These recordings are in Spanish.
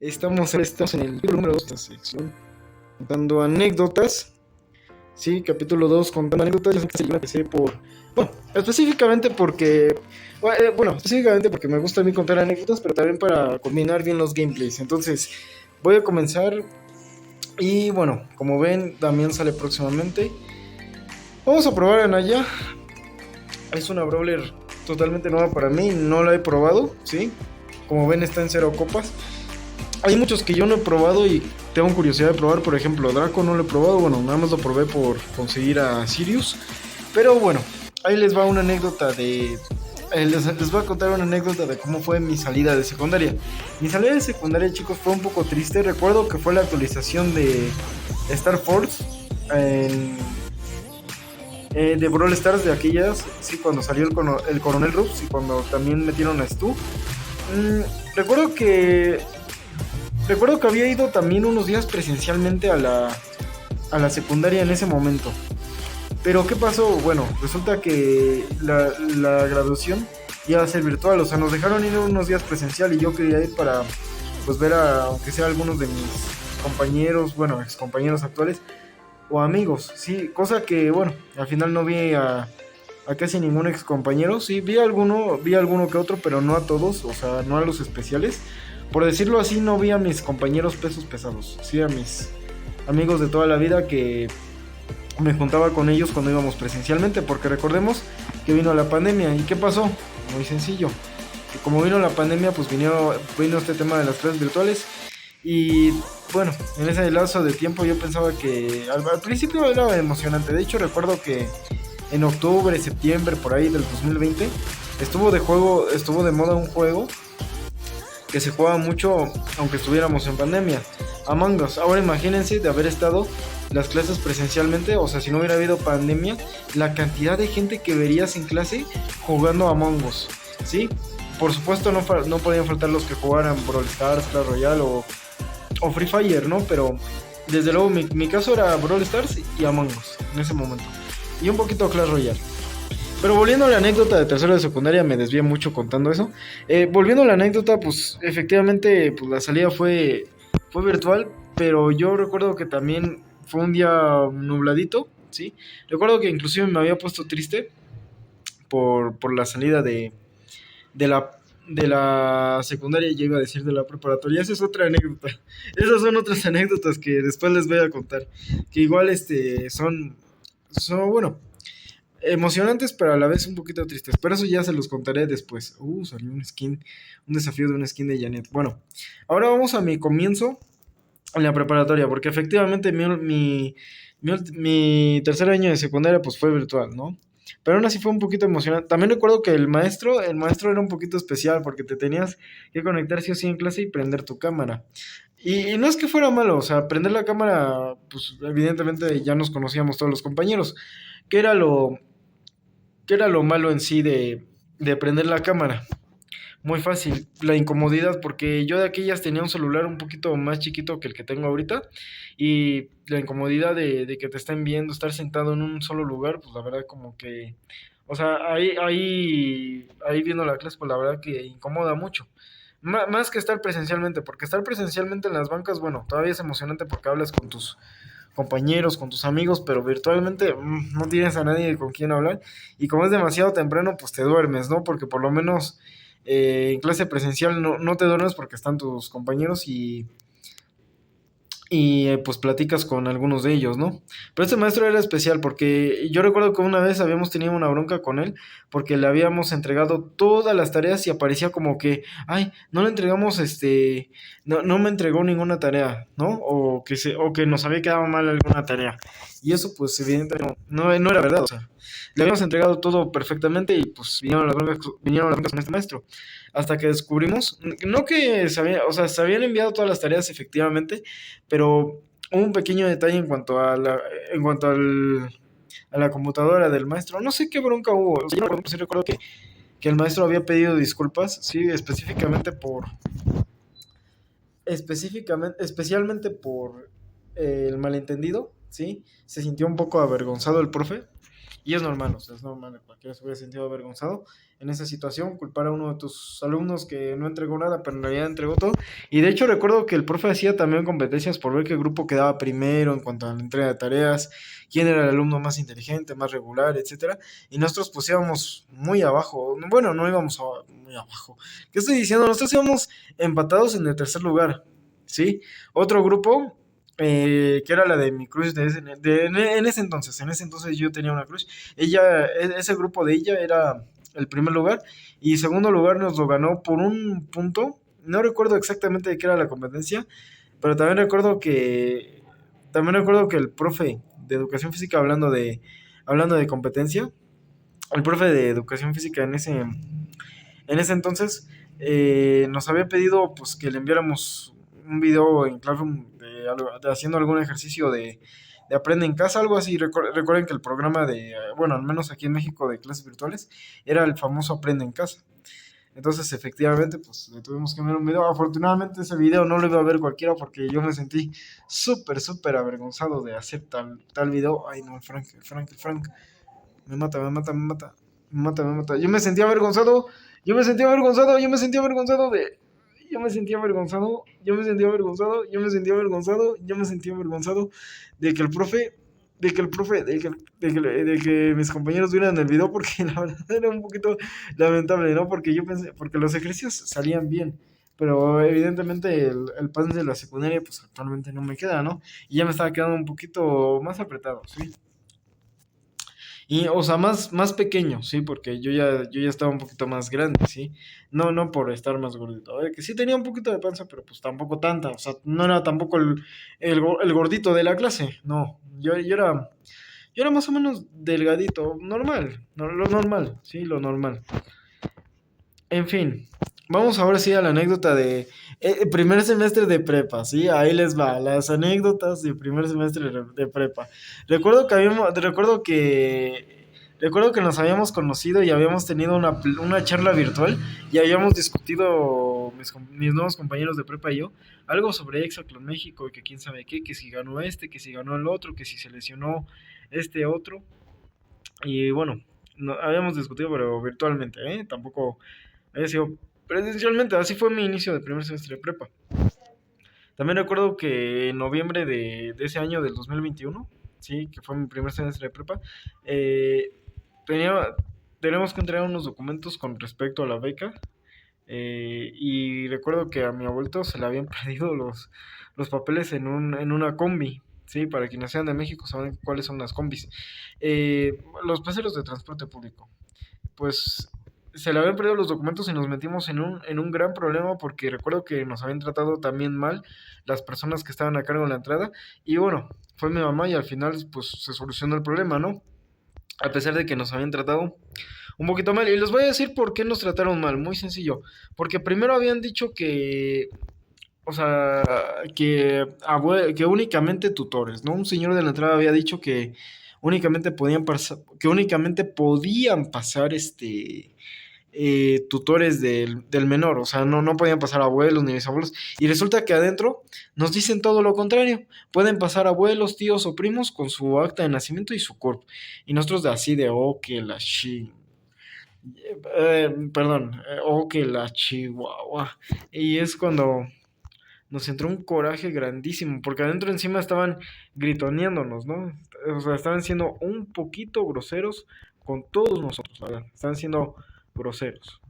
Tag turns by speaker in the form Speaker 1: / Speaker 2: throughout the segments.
Speaker 1: Estamos en el capítulo número 2 de esta sección, contando anécdotas. Sí, capítulo 2, contando anécdotas. Yo sé que yo la empecé por. Bueno, específicamente porque me gusta a mí contar anécdotas, pero también para combinar bien los gameplays. Entonces, voy a comenzar. Y bueno, como ven, Damián sale próximamente. Vamos a probar a Naya. Es una brawler totalmente nueva para mí, no la he probado, ¿sí? Como ven, está en 0 copas. Hay muchos que yo no he probado y tengo curiosidad de probar. Por ejemplo, Draco no lo he probado. Bueno, nada más lo probé por conseguir a Sirius. Pero bueno, ahí les va una anécdota de... les voy a contar una anécdota de cómo fue mi salida de secundaria. Mi salida de secundaria, chicos, fue un poco triste. Recuerdo que fue la actualización de Star Force de Brawl Stars de aquellas. Sí, cuando salió el Coronel Ruffs y cuando también metieron a Stu. Recuerdo que había ido también unos días presencialmente a la secundaria en ese momento. Pero ¿qué pasó? Bueno, resulta que la graduación iba a ser virtual. O sea, nos dejaron ir unos días presencial y yo quería ir para pues ver aunque sea algunos de mis compañeros, bueno, ex compañeros actuales o amigos. Sí, cosa que, bueno, al final no vi a casi ningún ex compañero. Sí, vi alguno que otro, pero no a todos, o sea, no a los especiales. Por decirlo así, no vi a mis compañeros pesos pesados, sí a mis amigos de toda la vida que me juntaba con ellos cuando íbamos presencialmente, porque recordemos que vino la pandemia. ¿Y qué pasó? Muy sencillo. Que como vino la pandemia, pues vino este tema de las clases virtuales. Y bueno, en ese lazo de tiempo yo pensaba que al principio era emocionante. De hecho, recuerdo que en octubre, septiembre, por ahí del 2020, estuvo de moda un juego que se jugaba mucho aunque estuviéramos en pandemia, Among Us. Ahora imagínense de haber estado las clases presencialmente, o sea, si no hubiera habido pandemia, la cantidad de gente que verías en clase jugando Among Us, ¿sí? Por supuesto no podían faltar los que jugaran Brawl Stars, Clash Royale o Free Fire, ¿no? Pero desde luego mi caso era Brawl Stars y Among Us en ese momento. Y un poquito Clash Royale. Pero volviendo a la anécdota de tercero de secundaria, me desvié mucho contando eso. Volviendo a la anécdota, pues efectivamente pues, la salida fue virtual, pero yo recuerdo que también fue un día nubladito, ¿sí? Recuerdo que inclusive me había puesto triste por la salida de la secundaria, ya iba a decir de la preparatoria. Esa es otra anécdota. Esas son otras anécdotas que después les voy a contar, que igual son bueno, emocionantes, pero a la vez un poquito tristes. Pero eso ya se los contaré después. Salió un desafío de una skin de Janet. Bueno, ahora vamos a mi comienzo en la preparatoria, porque efectivamente mi tercer año de secundaria pues fue virtual, ¿no? Pero aún así fue un poquito emocionante. También recuerdo que el maestro era un poquito especial porque te tenías que conectar sí o sí en clase y prender tu cámara. Y no es que fuera malo, o sea, prender la cámara, pues evidentemente ya nos conocíamos todos los compañeros. ¿Qué era lo, qué era lo malo en sí de prender la cámara? Muy fácil, la incomodidad, porque yo de aquellas tenía un celular un poquito más chiquito que el que tengo ahorita, y la incomodidad de que te estén viendo, estar sentado en un solo lugar, pues la verdad como que, o sea, ahí viendo la clase, pues la verdad que incomoda mucho. Más que estar presencialmente, porque estar presencialmente en las bancas, bueno, todavía es emocionante porque hablas con tus compañeros, con tus amigos, pero virtualmente no tienes a nadie con quien hablar, y como es demasiado temprano, pues te duermes, ¿no? Porque por lo menos en clase presencial no te duermes porque están tus compañeros y pues platicas con algunos de ellos, ¿no? Pero este maestro era especial porque yo recuerdo que una vez habíamos tenido una bronca con él porque le habíamos entregado todas las tareas y aparecía como que, ay, no le entregamos no me entregó ninguna tarea, ¿no? O que nos había quedado mal alguna tarea. Y eso pues evidentemente no era verdad, o sea, le habíamos entregado todo perfectamente y pues vinieron las broncas con este maestro. Hasta que descubrimos, no que o sea, se habían enviado todas las tareas efectivamente, pero hubo un pequeño detalle en cuanto a la computadora del maestro. No sé qué bronca hubo. O sea, yo no recuerdo, sí recuerdo que el maestro había pedido disculpas, sí, especialmente por el malentendido, sí. Se sintió un poco avergonzado el profe. Y es normal, o sea, es normal, cualquiera se hubiera sentido avergonzado en esa situación, culpar a uno de tus alumnos que no entregó nada, pero en realidad entregó todo. Y de hecho recuerdo que el profe hacía también competencias por ver qué grupo quedaba primero en cuanto a la entrega de tareas, quién era el alumno más inteligente, más regular, etcétera. Y nosotros pues íbamos muy abajo, bueno, no íbamos muy abajo. ¿Qué estoy diciendo? Nosotros íbamos empatados en el tercer lugar, ¿sí? Otro grupo, que era la de mi crush en ese entonces yo tenía una crush, ese grupo de ella era el primer lugar, y segundo lugar nos lo ganó por un punto, no recuerdo exactamente de qué era la competencia, pero también recuerdo que el profe de educación física, hablando de competencia, el profe de educación física en ese entonces, nos había pedido pues que le enviáramos un video en Classroom de haciendo algún ejercicio de aprende en casa, algo así. Recuerden que el programa bueno, al menos aquí en México de clases virtuales, era el famoso aprende en casa. Entonces, efectivamente, pues le tuvimos que enviar un video. Afortunadamente, ese video no lo iba a ver cualquiera porque yo me sentí súper avergonzado de hacer tal video. Ay, no, el Frank. Me mata, me mata, me mata. Me mata, me mata. Yo me sentía avergonzado de que el profe, de que mis compañeros vieran el video porque la verdad era un poquito lamentable, ¿no? Porque yo pensé, porque los ejercicios salían bien, pero evidentemente el pan de la secundaria pues actualmente no me queda, ¿no? Y ya me estaba quedando un poquito más apretado, ¿sí? Y, o sea, más pequeño, sí, porque yo ya estaba un poquito más grande, sí. No por estar más gordito. Que sí tenía un poquito de panza, pero pues tampoco tanta. O sea, no era tampoco el gordito de la clase. No, yo era más o menos delgadito, normal, lo normal, sí, lo normal. En fin, vamos ahora sí a la anécdota de primer semestre de prepa, ¿sí? Ahí les va, las anécdotas de primer semestre de prepa. Recuerdo que nos habíamos conocido y habíamos tenido una charla virtual y habíamos discutido mis nuevos compañeros de prepa y yo, algo sobre Hexaclón México y que quién sabe qué, que si ganó este, que si ganó el otro, que si se lesionó este otro. Y bueno, habíamos discutido, pero virtualmente, ¿eh? Tampoco había sido presencialmente. Así fue mi inicio de primer semestre de prepa. También recuerdo que en noviembre de ese año del 2021, sí, que fue mi primer semestre de prepa, eh, tenía, tenemos que entregar unos documentos con respecto a la beca. Y recuerdo que a mi abuelito se le habían perdido los papeles en una combi. Sí, para quienes sean de México saben cuáles son las combis. Los pasajeros de transporte público. Pues se le habían perdido los documentos y nos metimos en un gran problema porque recuerdo que nos habían tratado también mal las personas que estaban a cargo de la entrada. Y bueno, fue mi mamá y al final pues se solucionó el problema, ¿no? A pesar de que nos habían tratado un poquito mal. Y les voy a decir por qué nos trataron mal, muy sencillo. Porque primero habían dicho que, o sea, que únicamente tutores, ¿no? Un señor de la entrada había dicho que únicamente podían pasar tutores del menor, o sea, no podían pasar abuelos ni bisabuelos, y resulta que adentro nos dicen todo lo contrario, pueden pasar abuelos, tíos o primos con su acta de nacimiento y su CURP, y nosotros de así de, oh, que la perdón, oh, que la chihuahua, y es cuando nos entró un coraje grandísimo, porque adentro encima estaban gritoneándonos, ¿no? O sea, estaban siendo un poquito groseros con todos nosotros, la verdad, estaban siendo groseros.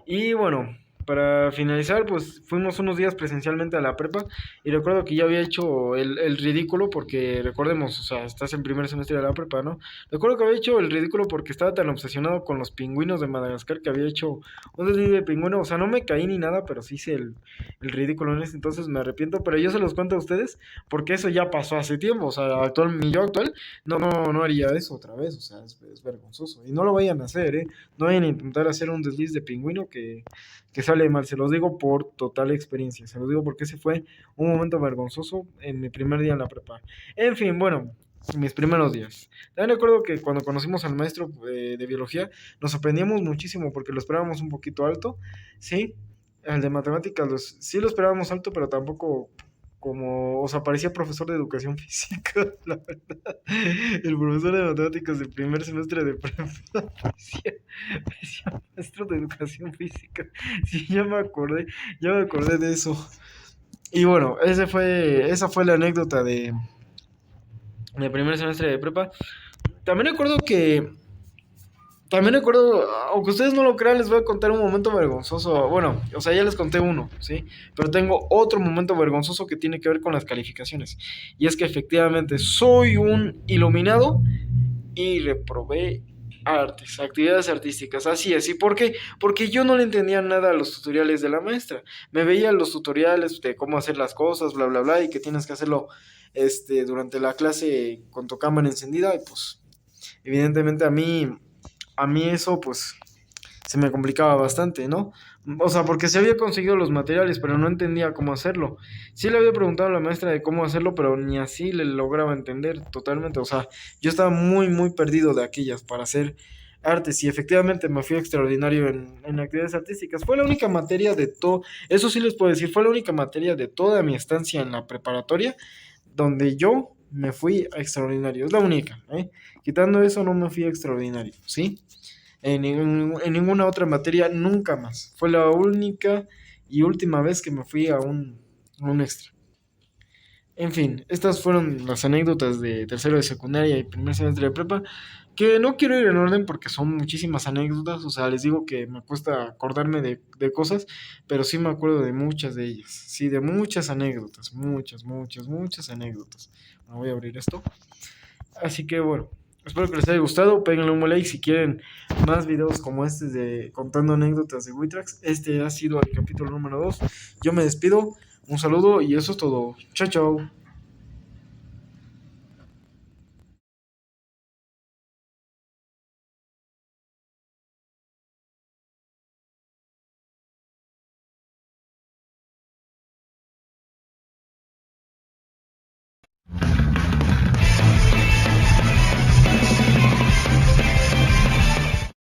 Speaker 1: Y bueno, para finalizar, pues fuimos unos días presencialmente a la prepa y recuerdo que yo había hecho el ridículo porque, recordemos, o sea, estás en primer semestre de la prepa, ¿no? Recuerdo que había hecho el ridículo porque estaba tan obsesionado con los pingüinos de Madagascar que había hecho un desliz de pingüino, o sea, no me caí ni nada, pero sí hice el ridículo en ese entonces, me arrepiento, pero yo se los cuento a ustedes porque eso ya pasó hace tiempo, o sea, mi yo actual no haría eso otra vez, o sea, es vergonzoso y no lo vayan a hacer, ¿eh? No vayan a intentar hacer un desliz de pingüino que sale mal, se los digo por total experiencia, se los digo porque ese fue un momento vergonzoso en mi primer día en la prepa. En fin, bueno, mis primeros días. También recuerdo que cuando conocimos al maestro de biología, nos sorprendíamos muchísimo porque lo esperábamos un poquito alto, ¿sí? El de matemáticas sí lo esperábamos alto, pero tampoco o sea, parecía profesor de educación física, la verdad. El profesor de matemáticas del primer semestre de prepa parecía maestro de educación física. Sí, ya me acordé de eso. Y bueno, esa fue la anécdota de primer semestre de prepa. También recuerdo que También recuerdo, aunque ustedes no lo crean, les voy a contar un momento vergonzoso. Bueno, o sea, ya les conté uno, ¿sí? Pero tengo otro momento vergonzoso que tiene que ver con las calificaciones. Y es que efectivamente soy un iluminado y reprobé actividades artísticas. Así es. ¿Y por qué? Porque yo no le entendía nada a los tutoriales de la maestra. Me veía los tutoriales de cómo hacer las cosas, bla, bla, bla, y que tienes que hacerlo durante la clase con tu cámara encendida. Y pues, evidentemente a mí eso pues se me complicaba bastante, ¿no? O sea, porque se había conseguido los materiales, pero no entendía cómo hacerlo. Sí le había preguntado a la maestra de cómo hacerlo, pero ni así le lograba entender totalmente. O sea, yo estaba muy, muy perdido de aquellas para hacer artes y efectivamente me fui extraordinario en actividades artísticas. Fue la única materia de todo, eso sí les puedo decir, fue la única materia de toda mi estancia en la preparatoria donde yo me fui a extraordinario. Es la única, ¿eh? Quitando eso, no me fui a extraordinario, ¿sí? En ninguna otra materia, nunca más. Fue la única y última vez que me fui a un extra. En fin, estas fueron las anécdotas de tercero de secundaria y primer semestre de prepa, que no quiero ir en orden porque son muchísimas anécdotas, o sea, les digo que me cuesta acordarme de cosas, pero sí me acuerdo de muchas de ellas, sí, de muchas anécdotas, muchas anécdotas. Me voy a abrir esto. Así que bueno, espero que les haya gustado. Péguenle un like si quieren más videos como este de contando anécdotas de Witrax. Este ha sido el capítulo número 2. Yo me despido. Un saludo y eso es todo. Chao, chao.